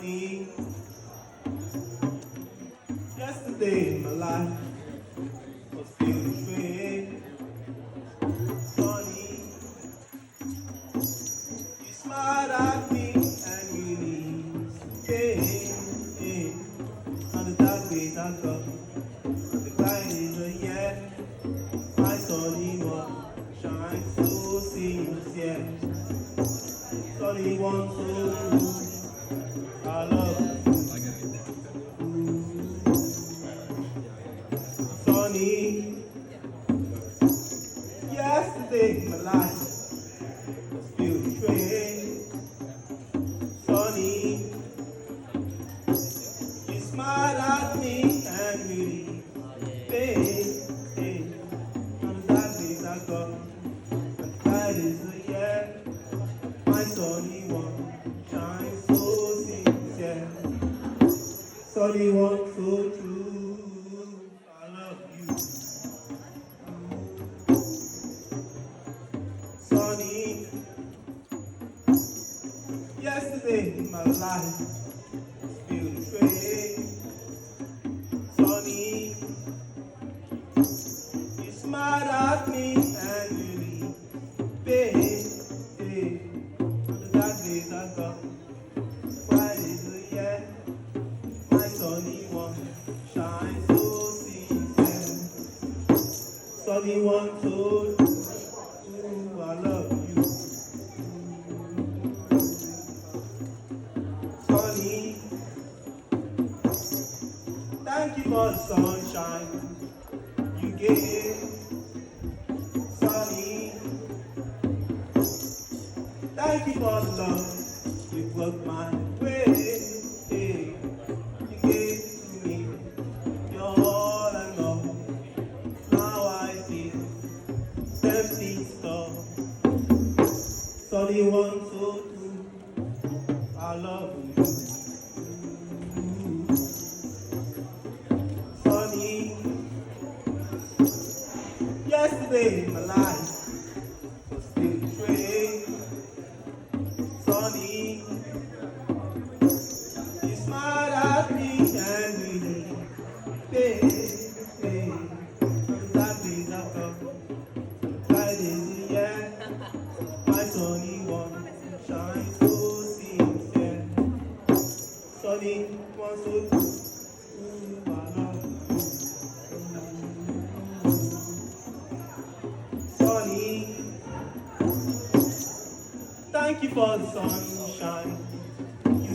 me. Yesterday my life was filled with rain. Sunny, you smiled at me and released pain. On the dark days I come, the light is a yeah. My sunny one shines so seamless, yeah. Sunny one so true, I love you. Sunny, yesterday my life was filled with rain. Sunny, you smiled at me and really pain. On the dark days I go, and the light is a yeah. My sunny one shines so sincere. Sunny one so true, I love you. Sunny, yesterday my life was filled with rain. Sunny, you smiled at me and really pain. On the dark days I got, bright is the yeah. My sunny one shines so sincere. Sunny one so true, I love you. Sunny, thank you for the sunshine you gave. Sunny, thank you for the love you brought my way. You gave to me your all and all. Now I feel empty stuff. Sunny one so true, I love you. Sunny, yesterday my life was filled with rain. Sunny, you smiled at me and really pain. From that days I come, bright is the yeah. My sunny one shines so sincere. Sunny one so true, I love you. Sunny, thank you for the sun